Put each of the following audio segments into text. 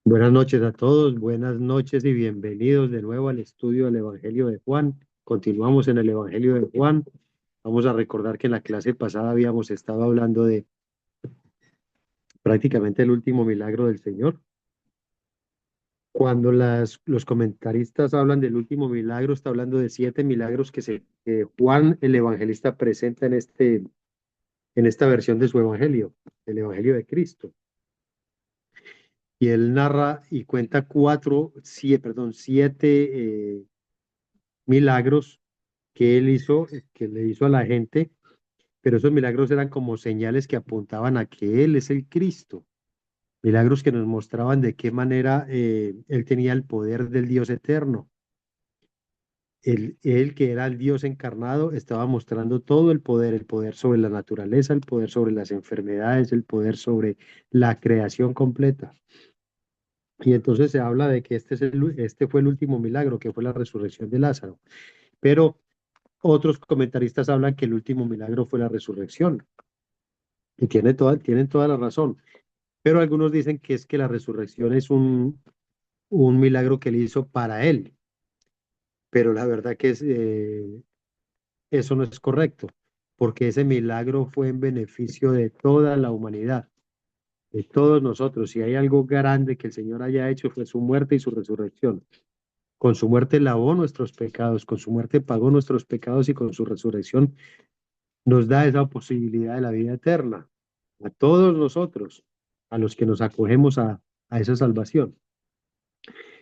Buenas noches a todos, buenas noches y bienvenidos de nuevo al estudio del Evangelio de Juan. Continuamos en el Evangelio de Juan. Vamos a recordar que en la clase pasada habíamos estado hablando de prácticamente el último milagro del Señor. Cuando los comentaristas hablan del último milagro, está hablando de 7 milagros que Juan, el evangelista, presenta en esta versión de su Evangelio, el Evangelio de Cristo. Y él narra y cuenta siete milagros que él hizo, que le hizo a la gente, pero esos milagros eran como señales que apuntaban a que él es el Cristo, milagros que nos mostraban de qué manera él tenía el poder del Dios eterno. Él, que era el Dios encarnado, estaba mostrando todo el poder sobre la naturaleza, el poder sobre las enfermedades, el poder sobre la creación completa. Y entonces se habla de que este fue el último milagro, que fue la resurrección de Lázaro. Pero otros comentaristas hablan que el último milagro fue la resurrección. Y tienen toda la razón. Pero algunos dicen que es que la resurrección es un milagro que él hizo para él. Pero la verdad que eso no es correcto, porque ese milagro fue en beneficio de toda la humanidad, de todos nosotros. Si hay algo grande que el Señor haya hecho fue su muerte y su resurrección. Con su muerte lavó nuestros pecados, con su muerte pagó nuestros pecados y con su resurrección nos da esa posibilidad de la vida eterna a todos nosotros, a los que nos acogemos a esa salvación.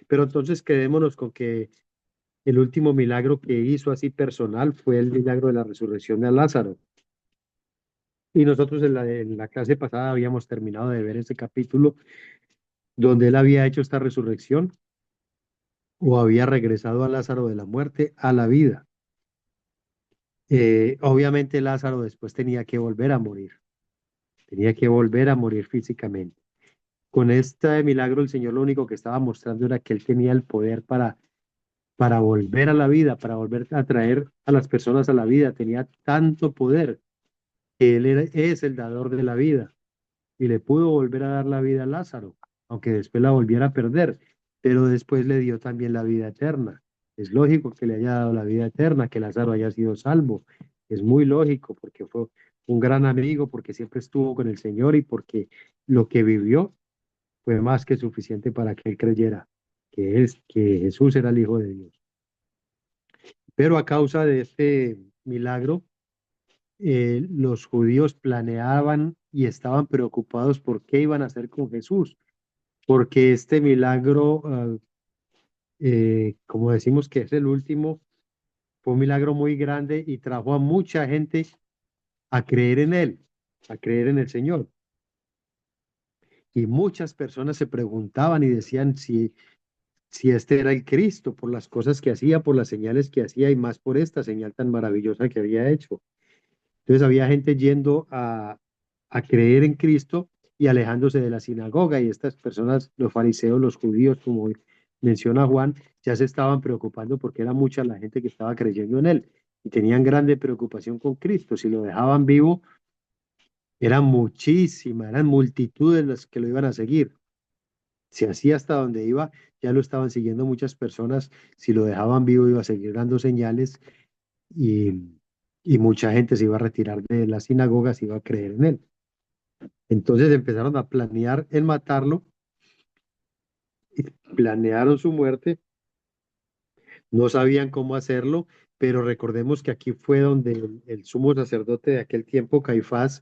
Pero entonces quedémonos con que el último milagro que hizo así personal fue el milagro de la resurrección de Lázaro. Y nosotros en la clase pasada habíamos terminado de ver ese capítulo donde él había hecho esta resurrección o había regresado a Lázaro de la muerte a la vida. Obviamente Lázaro después tenía que volver a morir, tenía que volver a morir físicamente. Con este milagro el Señor lo único que estaba mostrando era que él tenía el poder para volver a la vida, para volver a traer a las personas a la vida. Tenía tanto poder que es el dador de la vida y le pudo volver a dar la vida a Lázaro, aunque después la volviera a perder, pero después le dio también la vida eterna. Es lógico que le haya dado la vida eterna, que Lázaro haya sido salvo. Es muy lógico porque fue un gran amigo, porque siempre estuvo con el Señor y porque lo que vivió fue más que suficiente para que él creyera que Jesús era el Hijo de Dios. Pero a causa de este milagro, los judíos planeaban y estaban preocupados por qué iban a hacer con Jesús, porque este milagro, como decimos que es el último, fue un milagro muy grande y trajo a mucha gente a creer en él, a creer en el Señor. Y muchas personas se preguntaban y decían si este era el Cristo, por las cosas que hacía, por las señales que hacía y más por esta señal tan maravillosa que había hecho. Entonces había gente yendo a creer en Cristo y alejándose de la sinagoga y estas personas, los fariseos, los judíos, como menciona Juan, ya se estaban preocupando porque era mucha la gente que estaba creyendo en él y tenían grande preocupación con Cristo. Si lo dejaban vivo, eran muchísimas, eran multitudes las que lo iban a seguir. Si así hasta donde iba, ya lo estaban siguiendo muchas personas. Si lo dejaban vivo, iba a seguir dando señales y, y mucha gente se iba a retirar de las sinagogas y iba a creer en él. Entonces empezaron a planear en matarlo y planearon su muerte. No sabían cómo hacerlo, pero recordemos que aquí fue donde el sumo sacerdote de aquel tiempo, Caifás,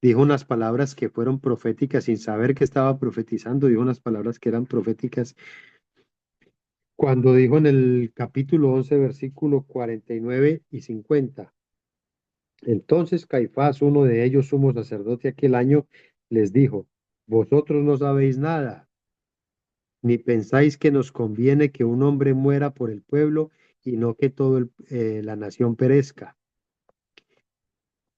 dijo unas palabras que fueron proféticas sin saber que estaba profetizando, dijo unas palabras que eran proféticas cuando dijo en el capítulo 11 versículo 49 y 50. Entonces Caifás, uno de ellos, sumo sacerdote aquel año, les dijo, vosotros no sabéis nada, ni pensáis que nos conviene que un hombre muera por el pueblo y no que toda la nación perezca.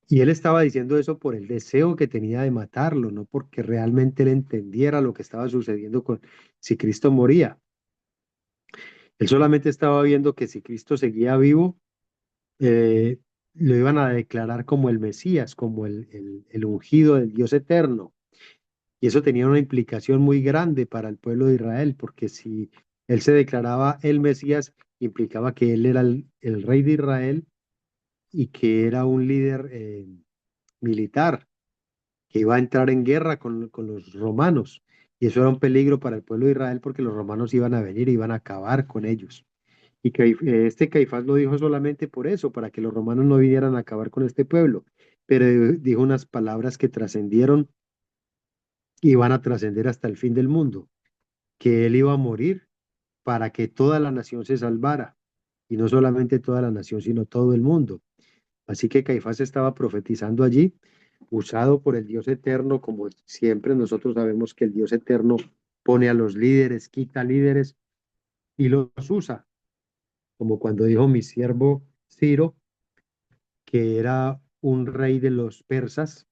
Y él estaba diciendo eso por el deseo que tenía de matarlo, no porque realmente él entendiera lo que estaba sucediendo con si Cristo moría. Él solamente estaba viendo que si Cristo seguía vivo, eh, lo iban a declarar como el Mesías, como el ungido del Dios eterno. Y eso tenía una implicación muy grande para el pueblo de Israel, porque si él se declaraba el Mesías, implicaba que él era el rey de Israel y que era un líder militar, que iba a entrar en guerra con los romanos. Y eso era un peligro para el pueblo de Israel porque los romanos iban a venir y iban a acabar con ellos. Y este Caifás lo dijo solamente por eso, para que los romanos no vinieran a acabar con este pueblo. Pero dijo unas palabras que trascendieron y van a trascender hasta el fin del mundo, que él iba a morir para que toda la nación se salvara. Y no solamente toda la nación, sino todo el mundo. Así que Caifás estaba profetizando allí, usado por el Dios eterno, como siempre nosotros sabemos que el Dios eterno pone a los líderes, quita líderes y los usa, como cuando dijo mi siervo Ciro, que era un rey de los persas,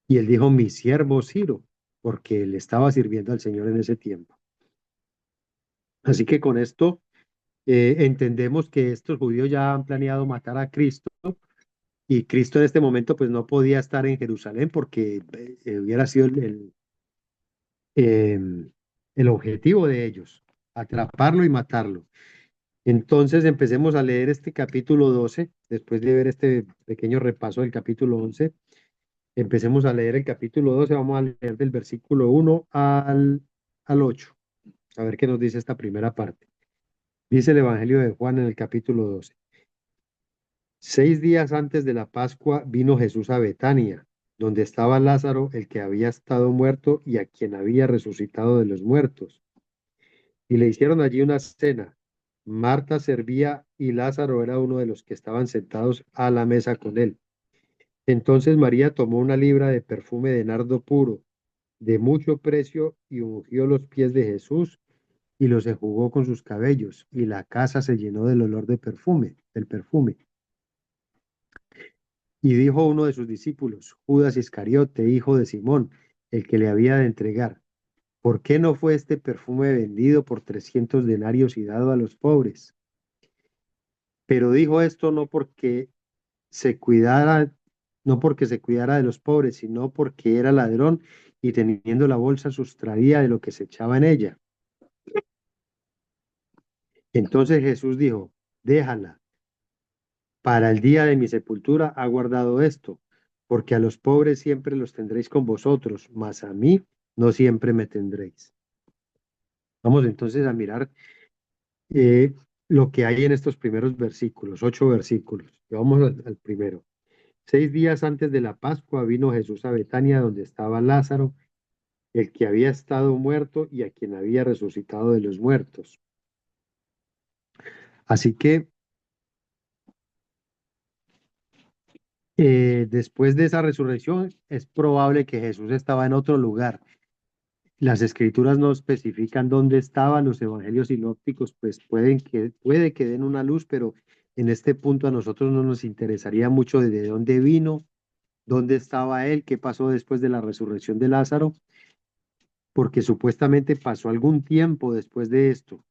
y él dijo mi siervo Ciro, porque le estaba sirviendo al Señor en ese tiempo. Así que con esto entendemos que estos judíos ya han planeado matar a Cristo. Y Cristo en este momento pues no podía estar en Jerusalén porque hubiera sido eh, el objetivo de ellos, atraparlo y matarlo. Entonces empecemos a leer este capítulo 12 después de ver este pequeño repaso del capítulo 11. Empecemos a leer el capítulo 12, vamos a leer del versículo 1 al 8, a ver qué nos dice esta primera parte. Dice el Evangelio de Juan en el capítulo 12. 6 días antes de la Pascua vino Jesús a Betania, donde estaba Lázaro, el que había estado muerto y a quien había resucitado de los muertos. Y le hicieron allí una cena. Marta servía y Lázaro era uno de los que estaban sentados a la mesa con él. Entonces María tomó una libra de perfume de nardo puro, de mucho precio, y ungió los pies de Jesús y los enjugó con sus cabellos, y la casa se llenó del olor de perfume, del perfume. Y dijo uno de sus discípulos, Judas Iscariote, hijo de Simón, el que le había de entregar, ¿por qué no fue este perfume vendido por 300 denarios y dado a los pobres? Pero dijo esto se cuidara, no porque se cuidara de los pobres, sino porque era ladrón y teniendo la bolsa sustraía de lo que se echaba en ella. Entonces Jesús dijo, déjala, para el día de mi sepultura ha guardado esto, porque a los pobres siempre los tendréis con vosotros, mas a mí no siempre me tendréis. Vamos entonces a mirar eh, lo que hay en estos primeros versículos, 8 versículos. Y vamos al primero. 6 días antes de la Pascua vino Jesús a Betania, donde estaba Lázaro, el que había estado muerto y a quien había resucitado de los muertos. Así que después de esa resurrección es probable que Jesús estaba en otro lugar. Las escrituras no especifican dónde estaban. Los evangelios sinópticos, pues puede que den una luz, pero en este punto a nosotros no nos interesaría mucho de dónde vino, dónde estaba él, qué pasó después de la resurrección de Lázaro, porque supuestamente pasó algún tiempo después de esto.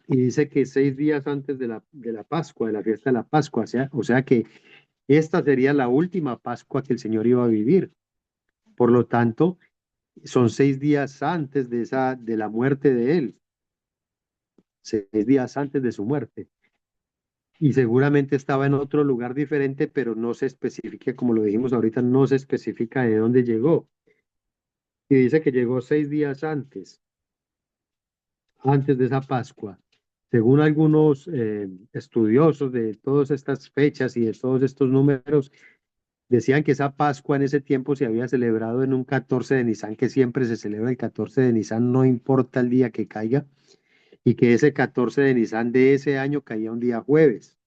Y dice que 6 días antes de la Pascua, de la fiesta de la Pascua, o sea que esta sería la última Pascua que el Señor iba a vivir. Por lo tanto, son 6 días antes de la muerte de él, 6 días antes de su muerte. Y seguramente estaba en otro lugar diferente, pero no se especifica, como lo dijimos ahorita, no se especifica de dónde llegó. Y dice que llegó 6 días antes de esa Pascua. Según algunos estudiosos de todas estas fechas y de todos estos números, decían que esa Pascua en ese tiempo se había celebrado en un 14 de Nisan, que siempre se celebra el 14 de Nisan, no importa el día que caiga, y que ese 14 de Nisan de ese año caía un día jueves.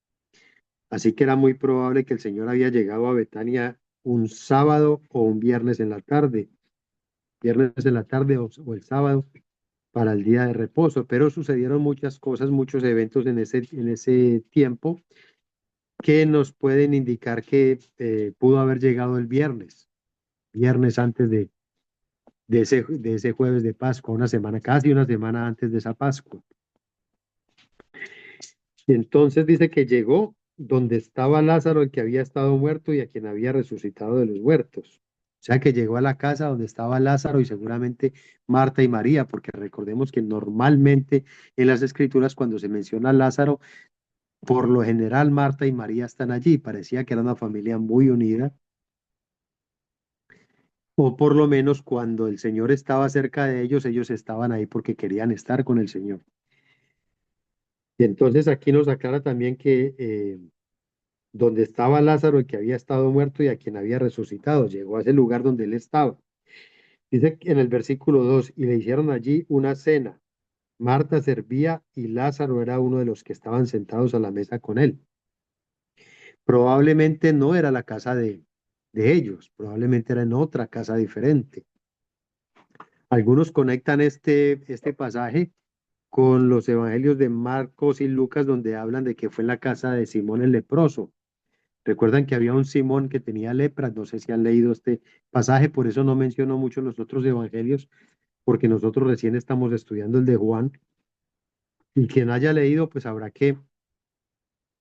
Así que era muy probable que el Señor había llegado a Betania un sábado o un viernes en la tarde o el sábado para el día de reposo, pero sucedieron muchas cosas, muchos eventos en ese tiempo que nos pueden indicar que pudo haber llegado el viernes antes de ese jueves de Pascua, una semana, casi una semana antes de esa Pascua. Y entonces dice que llegó donde estaba Lázaro, el que había estado muerto y a quien había resucitado de los muertos. sea que llegó a la casa donde estaba Lázaro y seguramente Marta y María, porque recordemos que normalmente en las escrituras cuando se menciona a Lázaro, por lo general Marta y María están allí. Parecía que era una familia muy unida, o por lo menos cuando el Señor estaba cerca de ellos, ellos estaban ahí porque querían estar con el Señor. Y entonces aquí nos aclara también que donde estaba Lázaro, el que había estado muerto y a quien había resucitado, llegó a ese lugar donde él estaba. Dice en el versículo 2 y le hicieron allí una cena. Marta servía y Lázaro era uno de los que estaban sentados a la mesa con él. Probablemente no era la casa de ellos, probablemente era en otra casa diferente. Algunos conectan este pasaje con los evangelios de Marcos y Lucas, donde hablan de que fue en la casa de Simón el leproso. Recuerdan que había un Simón que tenía lepra, no sé si han leído este pasaje, por eso no menciono mucho los otros evangelios, porque nosotros recién estamos estudiando el de Juan, y quien haya leído, pues sabrá que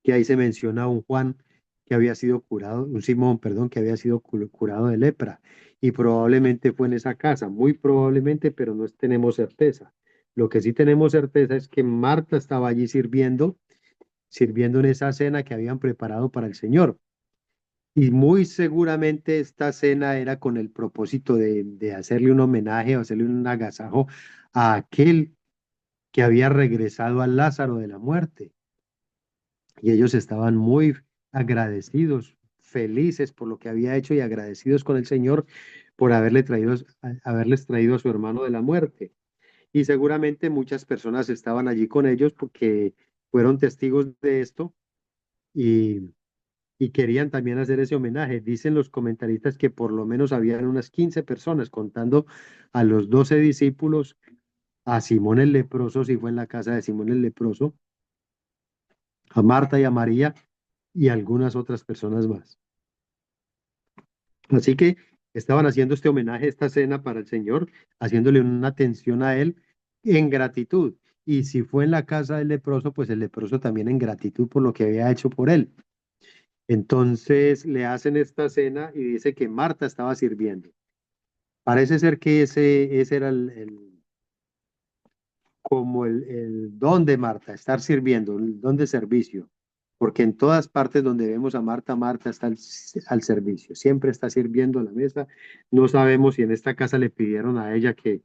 ahí se menciona un Juan que había sido curado, un Simón, perdón, que había sido curado de lepra, y probablemente fue en esa casa, muy probablemente, pero no tenemos certeza. Lo que sí tenemos certeza es que Marta estaba allí sirviendo en esa cena que habían preparado para el Señor. Y muy seguramente esta cena era con el propósito de hacerle un homenaje o hacerle un agasajo a aquel que había regresado a Lázaro de la muerte. Y ellos estaban muy agradecidos, felices por lo que había hecho y agradecidos con el Señor por haberles traído a su hermano de la muerte. Y seguramente muchas personas estaban allí con ellos porque fueron testigos de esto y querían también hacer ese homenaje. Dicen los comentaristas que por lo menos habían unas 15 personas, contando a los 12 discípulos, a Simón el leproso, si fue en la casa de Simón el leproso, a Marta y a María y algunas otras personas más. Así que estaban haciendo este homenaje, esta cena para el Señor, haciéndole una atención a Él en gratitud. Y si fue en la casa del leproso, pues el leproso también en gratitud por lo que había hecho por él. Entonces le hacen esta cena y dice que Marta estaba sirviendo. Parece ser que ese era como el don de Marta, estar sirviendo, el don de servicio. Porque en todas partes donde vemos a Marta, Marta está al servicio, siempre está sirviendo a la mesa. No sabemos si en esta casa le pidieron a ella que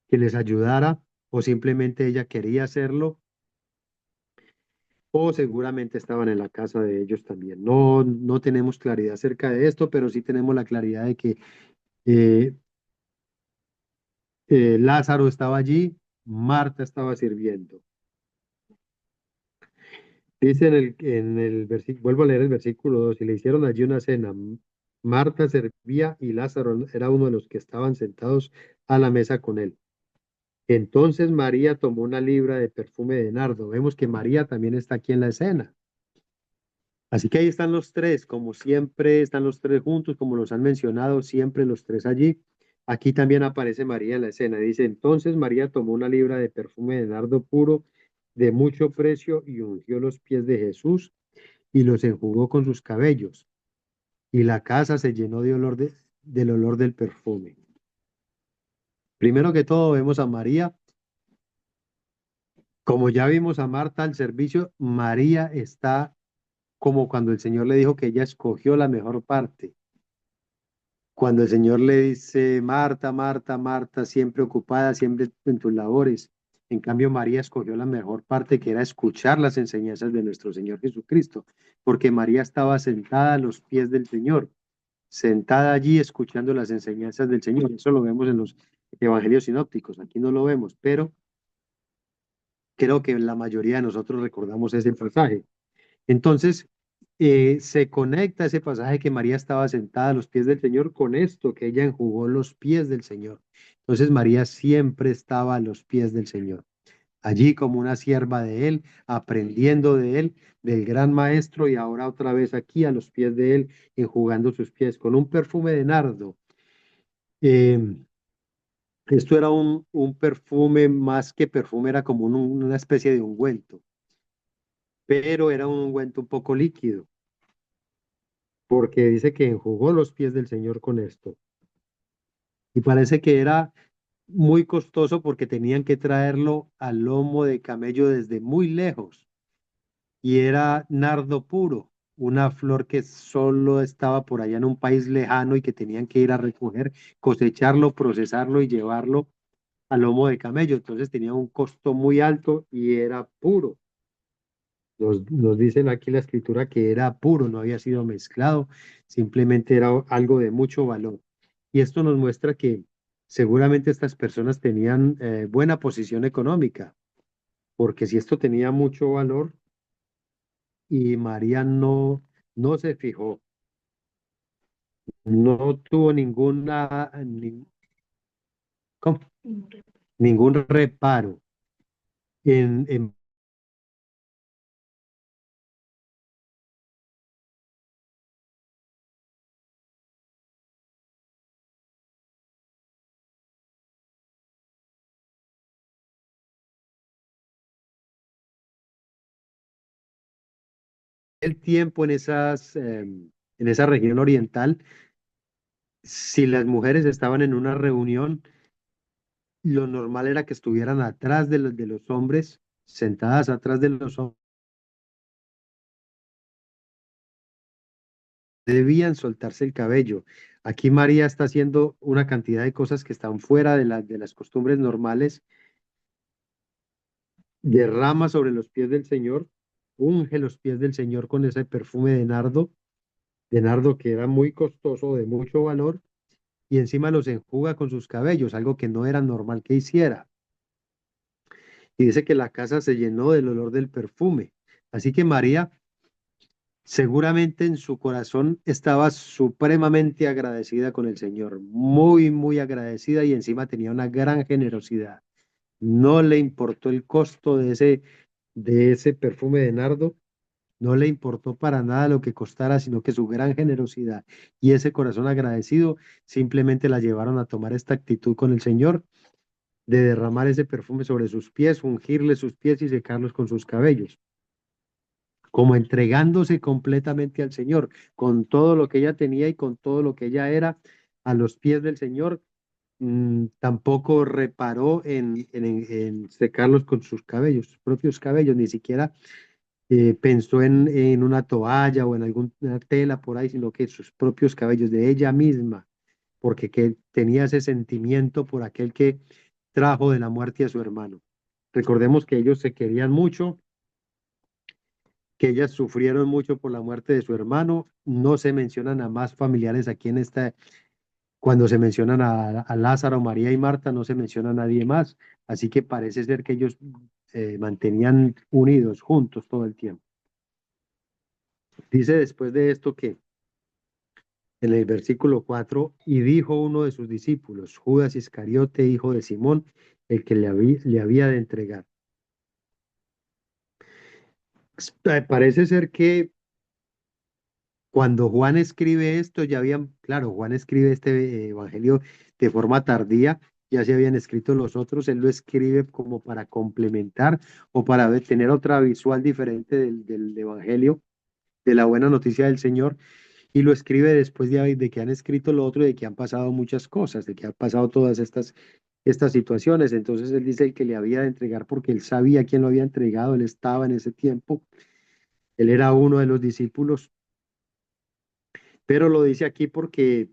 les ayudara o simplemente ella quería hacerlo o seguramente estaban en la casa de ellos también. No tenemos claridad acerca de esto, pero sí tenemos la claridad de que eh, Lázaro estaba allí, Marta estaba sirviendo. Dice en el versículo, vuelvo a leer el versículo 2 y le hicieron allí una cena. Marta servía y Lázaro era uno de los que estaban sentados a la mesa con él. Entonces María tomó una libra de perfume de nardo. Vemos que María también está aquí en la escena. Así que ahí están los tres, como siempre están los tres juntos, como los han mencionado, siempre los tres allí. Aquí también aparece María en la escena. Dice, entonces María tomó una libra de perfume de nardo puro de mucho precio y ungió los pies de Jesús y los enjugó con sus cabellos. Y la casa se llenó del olor del perfume. Primero que todo vemos a María. Como ya vimos a Marta al servicio, María está como cuando el Señor le dijo que ella escogió la mejor parte. Cuando el Señor le dice, Marta, Marta, Marta, siempre ocupada, siempre en tus labores. En cambio, María escogió la mejor parte, que era escuchar las enseñanzas de nuestro Señor Jesucristo, porque María estaba sentada a los pies del Señor, sentada allí escuchando las enseñanzas del Señor. Eso lo vemos en los evangelios sinópticos, aquí no lo vemos, pero creo que la mayoría de nosotros recordamos ese pasaje. Entonces, se conecta ese pasaje que María estaba sentada a los pies del Señor con esto, que ella enjugó los pies del Señor. Entonces, María siempre estaba a los pies del Señor, allí como una sierva de Él, aprendiendo de Él, del gran maestro, y ahora otra vez aquí a los pies de Él, enjugando sus pies con un perfume de nardo. Eh, Esto era un perfume, más que perfume, era como una especie de ungüento, pero era un ungüento un poco líquido. porque dice que enjugó los pies del Señor con esto. Y parece que era muy costoso porque tenían que traerlo al lomo de camello desde muy lejos. Y era nardo puro, una flor que solo estaba por allá en un país lejano y que tenían que ir a recoger, cosecharlo, procesarlo y llevarlo al lomo de camello. Entonces tenía un costo muy alto y era puro. Nos dicen aquí la escritura que era puro, no había sido mezclado, simplemente era algo de mucho valor. Y esto nos muestra que seguramente estas personas tenían buena posición económica, porque si esto tenía mucho valor y María no se fijó, no tuvo ¿cómo? Ningún reparo en el tiempo en esa región oriental. Si las mujeres estaban en una reunión, lo normal era que estuvieran atrás de los hombres, sentadas atrás de los hombres, debían soltarse el cabello. Aquí María está haciendo una cantidad de cosas que están fuera de las costumbres normales, derrama sobre los pies del Señor, unge los pies del Señor con ese perfume de nardo que era muy costoso, de mucho valor, y encima los enjuga con sus cabellos, algo que no era normal que hiciera. Y dice que la casa se llenó del olor del perfume. Así que María seguramente en su corazón estaba supremamente agradecida con el Señor, muy, muy agradecida y encima tenía una gran generosidad. No le importó el costo de ese perfume de nardo, no le importó para nada lo que costara, sino que su gran generosidad y ese corazón agradecido simplemente la llevaron a tomar esta actitud con el Señor, de derramar ese perfume sobre sus pies, ungirle sus pies y secarlos con sus cabellos, como entregándose completamente al Señor, con todo lo que ella tenía y con todo lo que ella era a los pies del Señor. Tampoco reparó en secarlos con sus cabellos, sus propios cabellos, ni siquiera pensó en una toalla o en alguna tela por ahí, sino que sus propios cabellos de ella misma, porque que tenía ese sentimiento por aquel que trajo de la muerte a su hermano. Recordemos que ellos se querían mucho, que ellas sufrieron mucho por la muerte de su hermano. No se mencionan a más familiares aquí en esta, cuando se mencionan a Lázaro, María y Marta, no se menciona a nadie más. Así que parece ser que ellos mantenían unidos, juntos todo el tiempo. Dice después de esto que en el versículo 4 y dijo uno de sus discípulos, Judas Iscariote, hijo de Simón, el que le había de entregar. Parece ser que cuando Juan escribe esto, ya habían, claro, Juan escribe este evangelio de forma tardía, ya se habían escrito los otros, él lo escribe como para complementar o para tener otra visual diferente del evangelio, de la buena noticia del Señor, y lo escribe después de que han escrito lo otro y de que han pasado muchas cosas, de que han pasado todas estas situaciones. Entonces él dice el que le había de entregar porque él sabía quién lo había entregado, él estaba en ese tiempo, él era uno de los discípulos. Pero lo dice aquí porque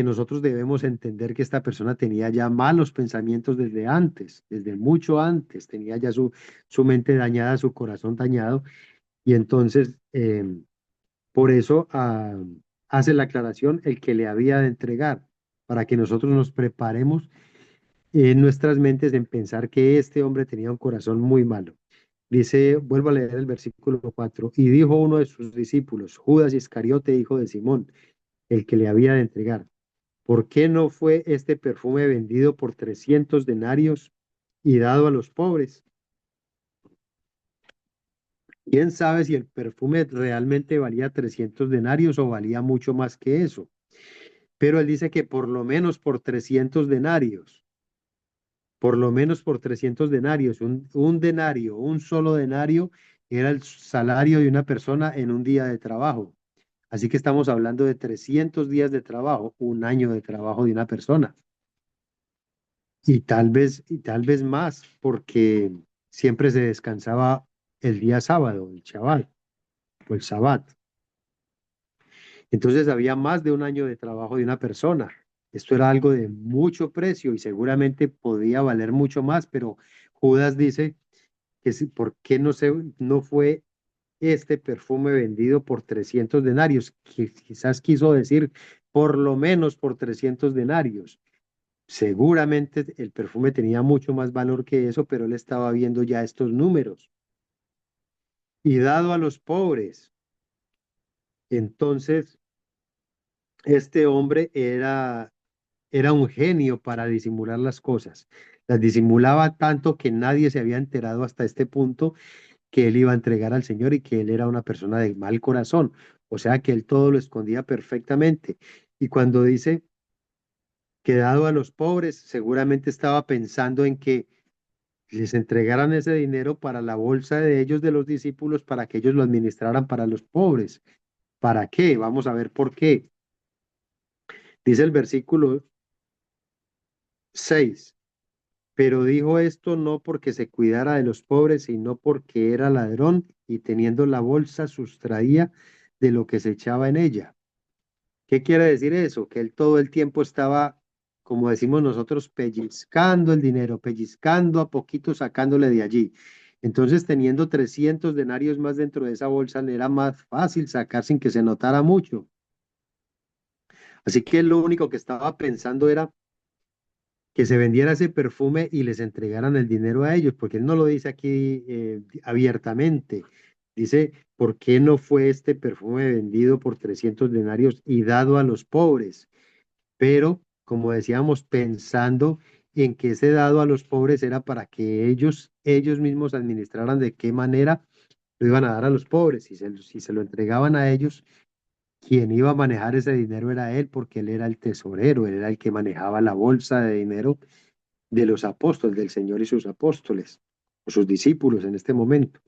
nosotros debemos entender que esta persona tenía ya malos pensamientos desde antes, desde mucho antes, tenía ya su mente dañada, su corazón dañado, y entonces por eso hace la aclaración el que le había de entregar, para que nosotros nos preparemos en nuestras mentes en pensar que este hombre tenía un corazón muy malo. Dice, vuelvo a leer el versículo 4 y dijo uno de sus discípulos, Judas Iscariote, hijo de Simón, el que le había de entregar. ¿Por qué no fue este perfume vendido por 300 denarios y dado a los pobres? ¿Quién sabe si el perfume realmente valía 300 denarios o valía mucho más que eso? Pero él dice que por lo menos por 300 denarios, por lo menos por 300 denarios, un denario, un solo denario era el salario de una persona en un día de trabajo. Así que estamos hablando de 300 días de trabajo, un año de trabajo de una persona. Y tal vez más, porque siempre se descansaba el día sábado, el Shabbat o el Sabbat. Entonces había más de un año de trabajo de una persona. Esto era algo de mucho precio y seguramente podía valer mucho más, pero Judas dice que ¿por qué no fue este perfume vendido por 300 denarios? Que quizás quiso decir por lo menos por 300 denarios. Seguramente el perfume tenía mucho más valor que eso, pero él estaba viendo ya estos números. Y dado a los pobres. Entonces, este hombre era un genio para disimular las cosas. Las disimulaba tanto que nadie se había enterado hasta este punto que él iba a entregar al Señor y que él era una persona de mal corazón. O sea que él todo lo escondía perfectamente. Y cuando dice que dado a los pobres, seguramente estaba pensando en que les entregaran ese dinero para la bolsa de ellos, de los discípulos, para que ellos lo administraran para los pobres. ¿Para qué? Vamos a ver por qué. Dice el versículo 6. Pero dijo esto no porque se cuidara de los pobres, sino porque era ladrón y teniendo la bolsa sustraía de lo que se echaba en ella. ¿Qué quiere decir eso? Que él todo el tiempo estaba, como decimos nosotros, pellizcando el dinero, pellizcando a poquito, sacándole de allí. Entonces, teniendo 300 denarios más dentro de esa bolsa, le era más fácil sacar sin que se notara mucho. Así que él lo único que estaba pensando era que se vendiera ese perfume y les entregaran el dinero a ellos, porque él no lo dice aquí abiertamente. Dice, ¿por qué no fue este perfume vendido por 300 denarios y dado a los pobres? Pero, como decíamos, pensando en que ese dado a los pobres era para que ellos mismos administraran de qué manera lo iban a dar a los pobres. Si se lo entregaban a ellos, quien iba a manejar ese dinero era él, porque él era el tesorero, él era el que manejaba la bolsa de dinero de los apóstoles, del Señor y sus apóstoles, o sus discípulos en este momento.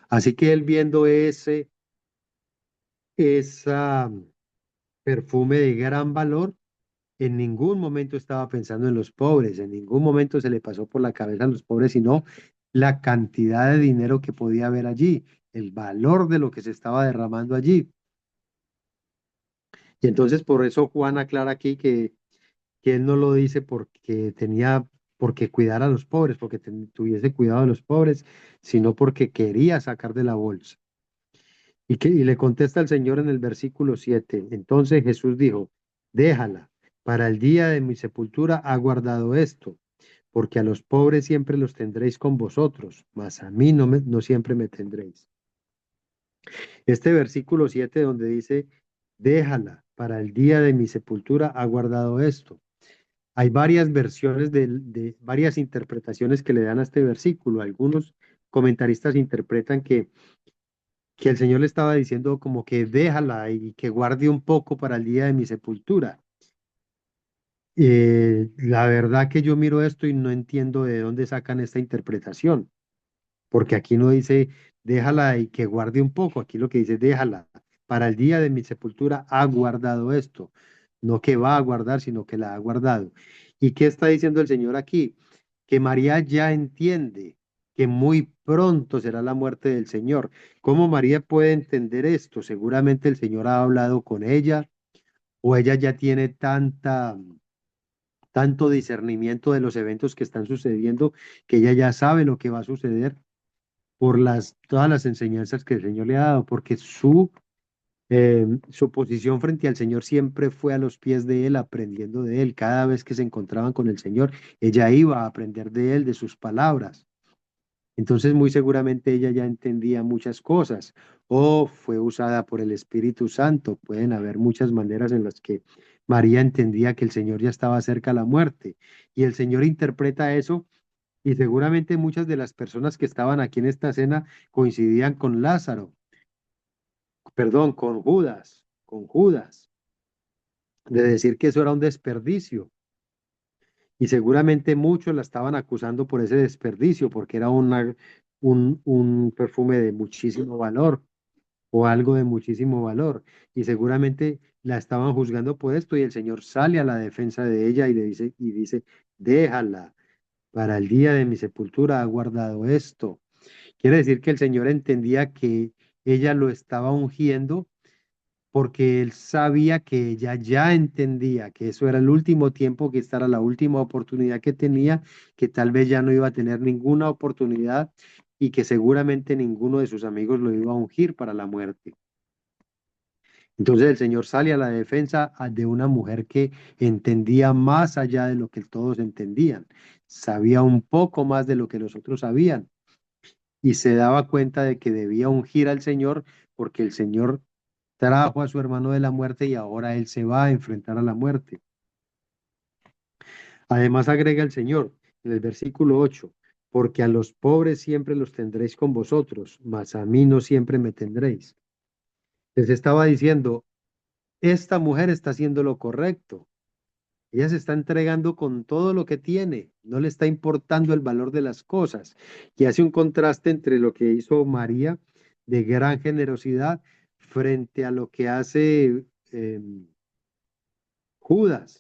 Así que él viendo esa perfume de gran valor, en ningún momento estaba pensando en los pobres, en ningún momento se le pasó por la cabeza a los pobres, sino la cantidad de dinero que podía haber allí, el valor de lo que se estaba derramando allí. Y entonces por eso Juan aclara aquí que él no lo dice porque cuidara a los pobres, porque tuviese cuidado de los pobres, sino porque quería sacar de la bolsa. Y le contesta el Señor en el versículo 7. Entonces Jesús dijo, déjala, para el día de mi sepultura ha guardado esto, porque a los pobres siempre los tendréis con vosotros, mas a mí no siempre me tendréis. Este versículo 7 donde dice, déjala, para el día de mi sepultura ha guardado esto. Hay varias versiones de varias interpretaciones que le dan a este versículo. Algunos comentaristas interpretan que el Señor le estaba diciendo como que déjala y que guarde un poco para el día de mi sepultura. La verdad que yo miro esto y no entiendo de dónde sacan esta interpretación, porque aquí no dice déjala y que guarde un poco, aquí lo que dice déjala. Para el día de mi sepultura ha guardado esto, no que va a guardar, sino que la ha guardado. ¿Y qué está diciendo el Señor aquí? Que María ya entiende que muy pronto será la muerte del Señor. ¿Cómo María puede entender esto? Seguramente el Señor ha hablado con ella o ella ya tiene tanto discernimiento de los eventos que están sucediendo que ella ya sabe lo que va a suceder por todas las enseñanzas que el Señor le ha dado, porque su posición frente al Señor siempre fue a los pies de Él, aprendiendo de Él. Cada vez que se encontraban con el Señor, ella iba a aprender de Él, de sus palabras. Entonces, muy seguramente ella ya entendía muchas cosas o fue usada por el Espíritu Santo. Pueden haber muchas maneras en las que María entendía que el Señor ya estaba cerca a la muerte y el Señor interpreta eso y seguramente muchas de las personas que estaban aquí en esta cena coincidían con Lázaro, perdón, con Judas, de decir que eso era un desperdicio. Y seguramente muchos la estaban acusando por ese desperdicio, porque era un perfume de muchísimo valor. o algo de muchísimo valor. Y seguramente la estaban juzgando por esto y el Señor sale a la defensa de ella y dice, déjala, para el día de mi sepultura ha guardado esto. Quiere decir que el Señor entendía que ella lo estaba ungiendo porque él sabía que ella ya entendía que eso era el último tiempo, que esta era la última oportunidad que tenía, que tal vez ya no iba a tener ninguna oportunidad y que seguramente ninguno de sus amigos lo iba a ungir para la muerte. Entonces el Señor sale a la defensa de una mujer que entendía más allá de lo que todos entendían, sabía un poco más de lo que los otros sabían y se daba cuenta de que debía ungir al Señor porque el Señor trajo a su hermano de la muerte y ahora él se va a enfrentar a la muerte. Además agrega el Señor en el versículo 8, porque a los pobres siempre los tendréis con vosotros, mas a mí no siempre me tendréis. Les estaba diciendo, esta mujer está haciendo lo correcto. Ella se está entregando con todo lo que tiene, no le está importando el valor de las cosas. Y hace un contraste entre lo que hizo María de gran generosidad frente a lo que hace Judas,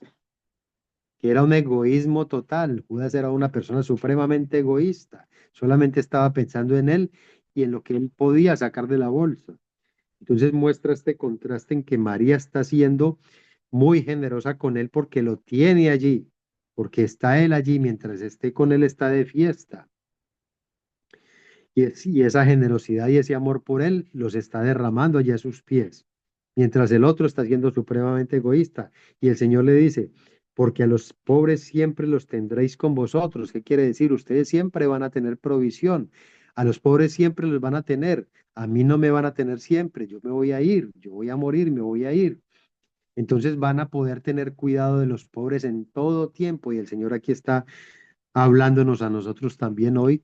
que era un egoísmo total. Judas era una persona supremamente egoísta, solamente estaba pensando en él y en lo que él podía sacar de la bolsa. Entonces muestra este contraste en que María está siendo muy generosa con él porque lo tiene allí, porque está él allí, mientras esté con él está de fiesta. Y esa generosidad y ese amor por él los está derramando allí a sus pies, mientras el otro está siendo supremamente egoísta. Y el Señor le dice, porque a los pobres siempre los tendréis con vosotros. ¿Qué quiere decir? Ustedes siempre van a tener provisión. A los pobres siempre los van a tener. A mí no me van a tener siempre. Yo me voy a ir, yo voy a morir, me voy a ir. Entonces van a poder tener cuidado de los pobres en todo tiempo. Y el Señor aquí está hablándonos a nosotros también hoy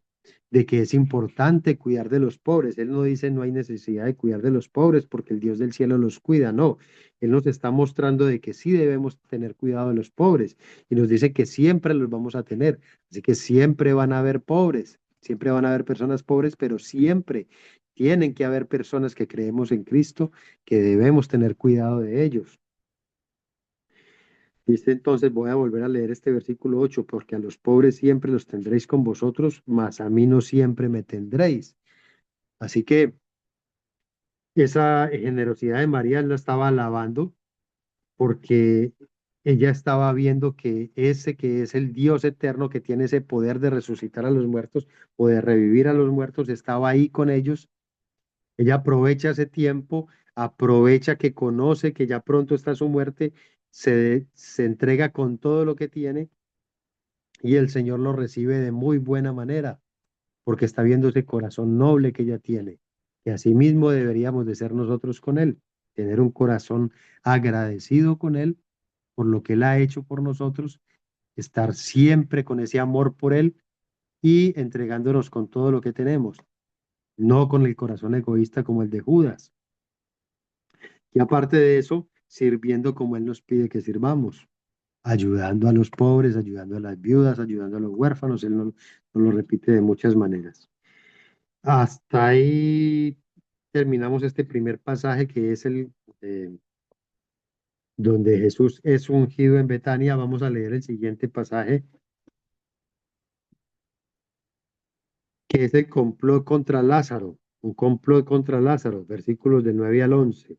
de que es importante cuidar de los pobres. Él no dice no hay necesidad de cuidar de los pobres porque el Dios del cielo los cuida, no. Él nos está mostrando de que sí debemos tener cuidado de los pobres y nos dice que siempre los vamos a tener. Así que siempre van a haber pobres, siempre van a haber personas pobres, pero siempre tienen que haber personas que creemos en Cristo que debemos tener cuidado de ellos. Dice entonces, voy a volver a leer este versículo 8 porque a los pobres siempre los tendréis con vosotros, mas a mí no siempre me tendréis. Así que esa generosidad de María él la estaba alabando porque ella estaba viendo que ese que es el Dios eterno que tiene ese poder de resucitar a los muertos o de revivir a los muertos, estaba ahí con ellos. Ella aprovecha ese tiempo, aprovecha que conoce que ya pronto está su muerte, se entrega con todo lo que tiene y el Señor lo recibe de muy buena manera, porque está viendo ese corazón noble que ella tiene, que asimismo deberíamos de ser nosotros con Él, tener un corazón agradecido con Él por lo que Él ha hecho por nosotros, estar siempre con ese amor por Él y entregándonos con todo lo que tenemos, no con el corazón egoísta como el de Judas. Y aparte de eso, sirviendo como Él nos pide que sirvamos, ayudando a los pobres, ayudando a las viudas, ayudando a los huérfanos. Él nos lo repite de muchas maneras. Hasta ahí terminamos este primer pasaje que es el donde Jesús es ungido en Betania. Vamos a leer el siguiente pasaje, que es el complot contra Lázaro, un complot contra Lázaro, versículos del 9 al 11.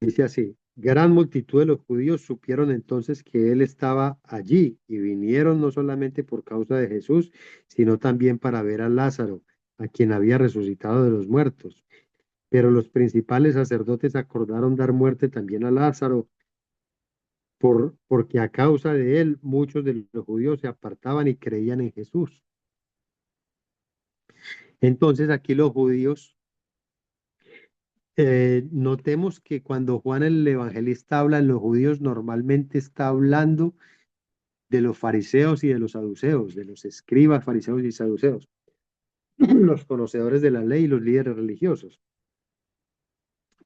Dice así, gran multitud de los judíos supieron entonces que él estaba allí y vinieron no solamente por causa de Jesús, sino también para ver a Lázaro, a quien había resucitado de los muertos. Pero los principales sacerdotes acordaron dar muerte también a Lázaro, porque a causa de él muchos de los judíos se apartaban y creían en Jesús. Entonces aquí los judíos, notemos que cuando Juan el Evangelista habla en los judíos, normalmente está hablando de los fariseos y de los saduceos, de los escribas, fariseos y saduceos, los conocedores de la ley y los líderes religiosos.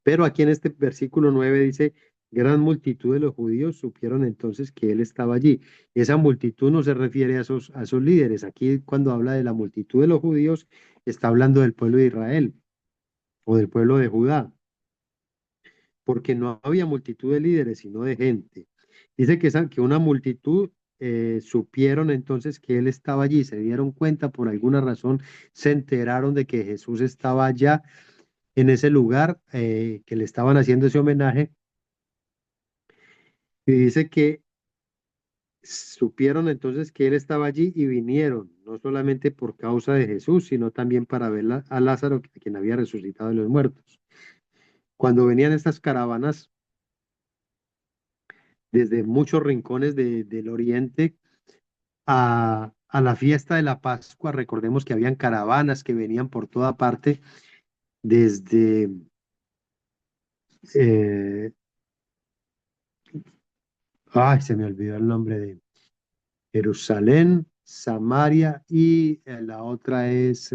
Pero aquí en este versículo 9 dice, gran multitud de los judíos supieron entonces que él estaba allí. Esa multitud no se refiere a esos líderes. Aquí cuando habla de la multitud de los judíos, está hablando del pueblo de Israel o del pueblo de Judá, porque no había multitud de líderes, sino de gente. Dice que una multitud supieron entonces que él estaba allí, se dieron cuenta por alguna razón, se enteraron de que Jesús estaba allá en ese lugar, que le estaban haciendo ese homenaje, y dice que supieron entonces que él estaba allí y vinieron, no solamente por causa de Jesús, sino también para ver a Lázaro, a quien había resucitado de los muertos. Cuando venían estas caravanas desde muchos rincones del oriente a la fiesta de la Pascua, recordemos que habían caravanas que venían por toda parte, desde, eh, ay, se me olvidó el nombre de Jerusalén, Samaria y la otra es,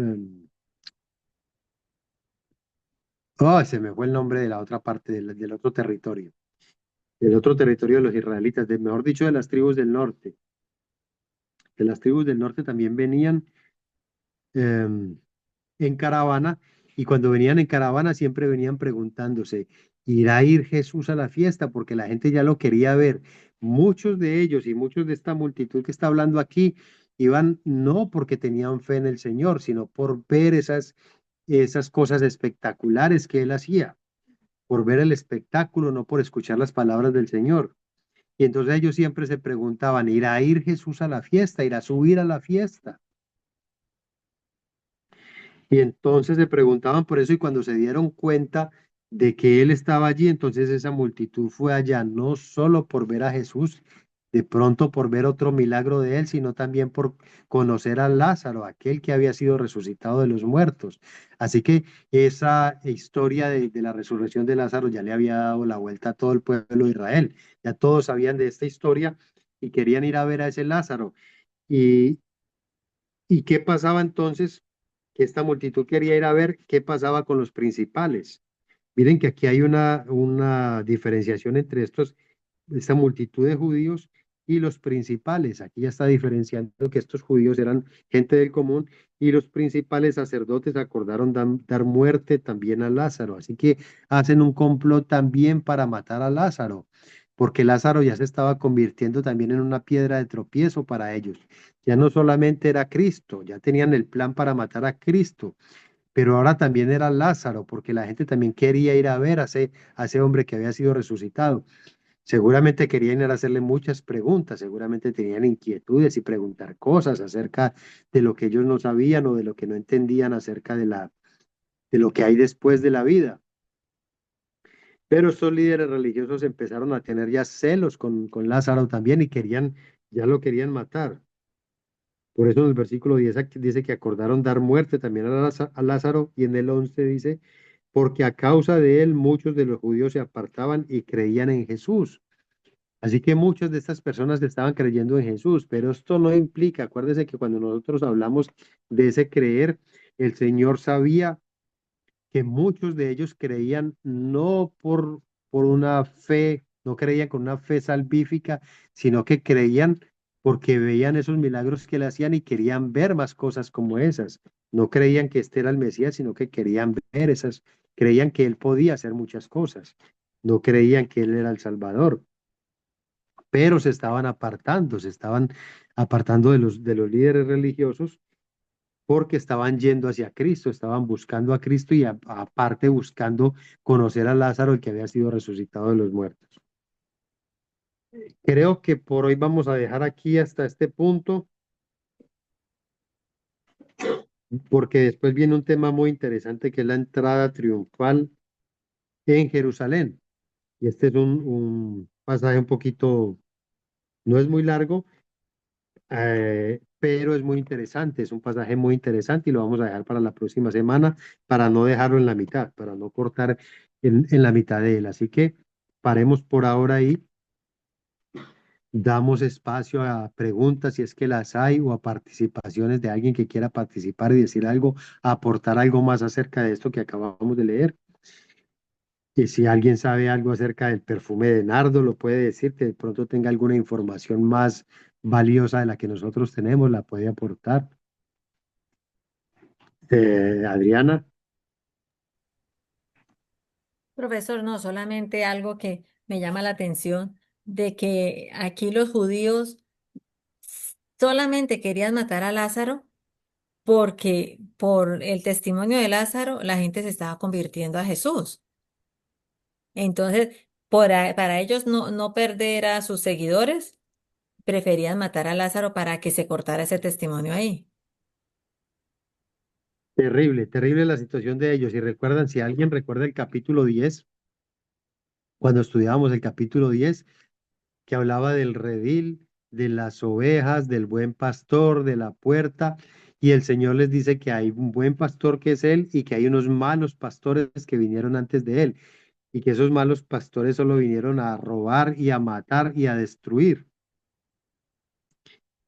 ay, se me fue el nombre de la otra parte del otro territorio, del otro territorio de los israelitas, mejor dicho, de las tribus del norte. De las tribus del norte también venían em, en caravana, y cuando venían en caravana siempre venían preguntándose, ¿irá a ir Jesús a la fiesta? Porque la gente ya lo quería ver. Muchos de ellos y muchos de esta multitud que está hablando aquí iban no porque tenían fe en el Señor, sino por ver esas cosas espectaculares que él hacía, por ver el espectáculo, no por escuchar las palabras del Señor. Y entonces ellos siempre se preguntaban, ¿irá a ir Jesús a la fiesta? ¿Irá a subir a la fiesta? Y entonces se preguntaban por eso, y cuando se dieron cuenta de que él estaba allí, entonces esa multitud fue allá no solo por ver a Jesús, de pronto por ver otro milagro de él, sino también por conocer a Lázaro, aquel que había sido resucitado de los muertos. Así que esa historia de la resurrección de Lázaro ya le había dado la vuelta a todo el pueblo de Israel. Ya todos sabían de esta historia y querían ir a ver a ese Lázaro. Y, ¿Y qué pasaba entonces? Que esta multitud quería ir a ver qué pasaba con los principales. Miren que aquí hay una diferenciación entre esta multitud de judíos y los principales. Aquí ya está diferenciando que estos judíos eran gente del común, y los principales sacerdotes acordaron dar muerte también a Lázaro. Así que hacen un complot también para matar a Lázaro, porque Lázaro ya se estaba convirtiendo también en una piedra de tropiezo para ellos. Ya no solamente era Cristo, ya tenían el plan para matar a Cristo, pero ahora también era Lázaro, porque la gente también quería ir a ver a ese hombre que había sido resucitado. Seguramente querían ir a hacerle muchas preguntas, seguramente tenían inquietudes y preguntar cosas acerca de lo que ellos no sabían o de lo que no entendían acerca de lo que hay después de la vida. Pero estos líderes religiosos empezaron a tener ya celos con Lázaro también, y ya lo querían matar. Por eso en el versículo 10 aquí dice que acordaron dar muerte también a Lázaro, y en el 11 dice, porque a causa de él muchos de los judíos se apartaban y creían en Jesús. Así que muchas de estas personas estaban creyendo en Jesús, pero esto no implica, acuérdese que cuando nosotros hablamos de ese creer, el Señor sabía que muchos de ellos creían no por una fe, no creían con una fe salvífica, sino que creían porque veían esos milagros que le hacían y querían ver más cosas como esas. No creían que este era el Mesías, sino que querían ver esas, creían que él podía hacer muchas cosas. No creían que él era el Salvador, pero se estaban apartando de los líderes religiosos, porque estaban yendo hacia Cristo, estaban buscando a Cristo y aparte buscando conocer a Lázaro, el que había sido resucitado de los muertos. Creo que por hoy vamos a dejar aquí hasta este punto, porque después viene un tema muy interesante que es la entrada triunfal en Jerusalén. Y este es un pasaje un poquito, no es muy largo, pero es muy interesante, es un pasaje muy interesante, y lo vamos a dejar para la próxima semana para no dejarlo en la mitad, para no cortar en la mitad de él. Así que paremos por ahora ahí, damos espacio a preguntas si es que las hay, o a participaciones de alguien que quiera participar y decir algo, aportar algo más acerca de esto que acabamos de leer. Y si alguien sabe algo acerca del perfume de nardo, lo puede decir, que de pronto tenga alguna información más valiosa de la que nosotros tenemos, la puede aportar. Adriana, Profesor, no, solamente algo que me llama la atención de que aquí los judíos solamente querían matar a Lázaro porque por el testimonio de Lázaro la gente se estaba convirtiendo a Jesús. Entonces, para ellos no perder a sus seguidores, preferían matar a Lázaro para que se cortara ese testimonio ahí. terrible, terrible la situación de ellos. Y recuerdan, si alguien recuerda el capítulo 10, cuando estudiábamos el capítulo 10, que hablaba del redil, de las ovejas, del buen pastor, de la puerta, y el Señor les dice que hay un buen pastor que es Él y que hay unos malos pastores que vinieron antes de Él, y que esos malos pastores solo vinieron a robar y a matar y a destruir.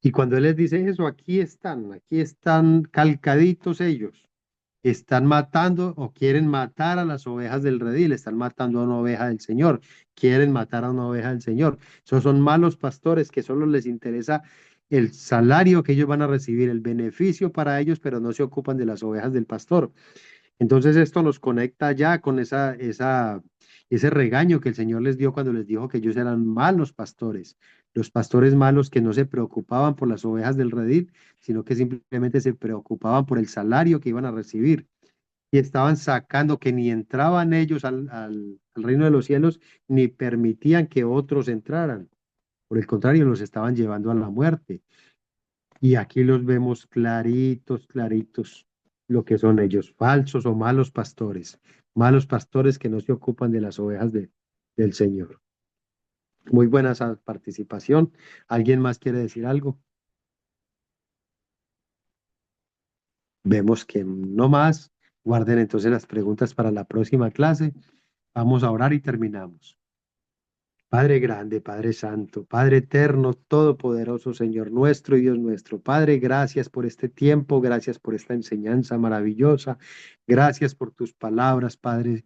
Y cuando Él les dice eso, aquí están calcaditos ellos. Están matando o quieren matar a las ovejas del redil, están matando a una oveja del Señor, quieren matar a una oveja del Señor. Esos son malos pastores que solo les interesa el salario que ellos van a recibir, el beneficio para ellos, pero no se ocupan de las ovejas del pastor. Entonces esto nos conecta ya con ese regaño que el Señor les dio cuando les dijo que ellos eran malos pastores, los pastores malos que no se preocupaban por las ovejas del redil, sino que simplemente se preocupaban por el salario que iban a recibir y estaban sacando que ni entraban ellos al reino de los cielos, ni permitían que otros entraran. Por el contrario, los estaban llevando a la muerte. Y aquí los vemos claritos, claritos, lo que son ellos, falsos o malos pastores que no se ocupan de las ovejas del Señor. Muy buena esa participación. ¿Alguien más quiere decir algo? Vemos que no más. Guarden entonces las preguntas para la próxima clase. Vamos a orar y terminamos. Padre grande, Padre santo, Padre eterno, todopoderoso, Señor nuestro y Dios nuestro. Padre, gracias por este tiempo, gracias por esta enseñanza maravillosa, gracias por tus palabras, Padre,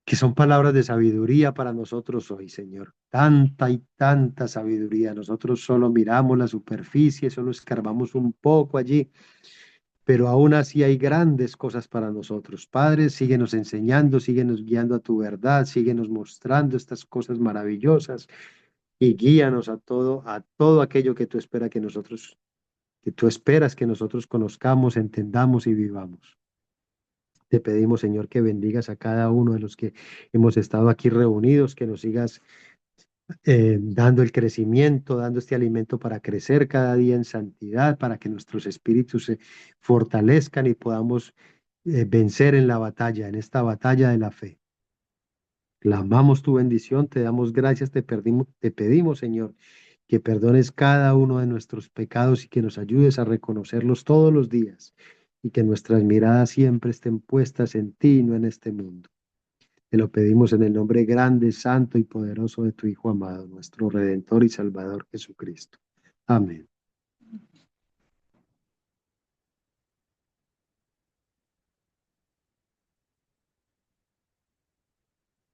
que son palabras de sabiduría para nosotros hoy, Señor. Tanta y tanta sabiduría. Nosotros solo miramos la superficie, solo escarbamos un poco allí, pero aún así hay grandes cosas para nosotros. Padre, síguenos enseñando, síguenos guiando a tu verdad, síguenos mostrando estas cosas maravillosas y guíanos a todo aquello que tú esperas que tú esperas que nosotros conozcamos, entendamos y vivamos. Te pedimos, Señor, que bendigas a cada uno de los que hemos estado aquí reunidos, que nos sigas dando el crecimiento, dando este alimento para crecer cada día en santidad, para que nuestros espíritus se fortalezcan y podamos vencer en la batalla, en esta batalla de la fe. Clamamos tu bendición, te damos gracias, te pedimos, Señor, que perdones cada uno de nuestros pecados y que nos ayudes a reconocerlos todos los días y que nuestras miradas siempre estén puestas en ti y no en este mundo. Te lo pedimos en el nombre grande, santo y poderoso de tu Hijo amado, nuestro Redentor y Salvador Jesucristo. Amén.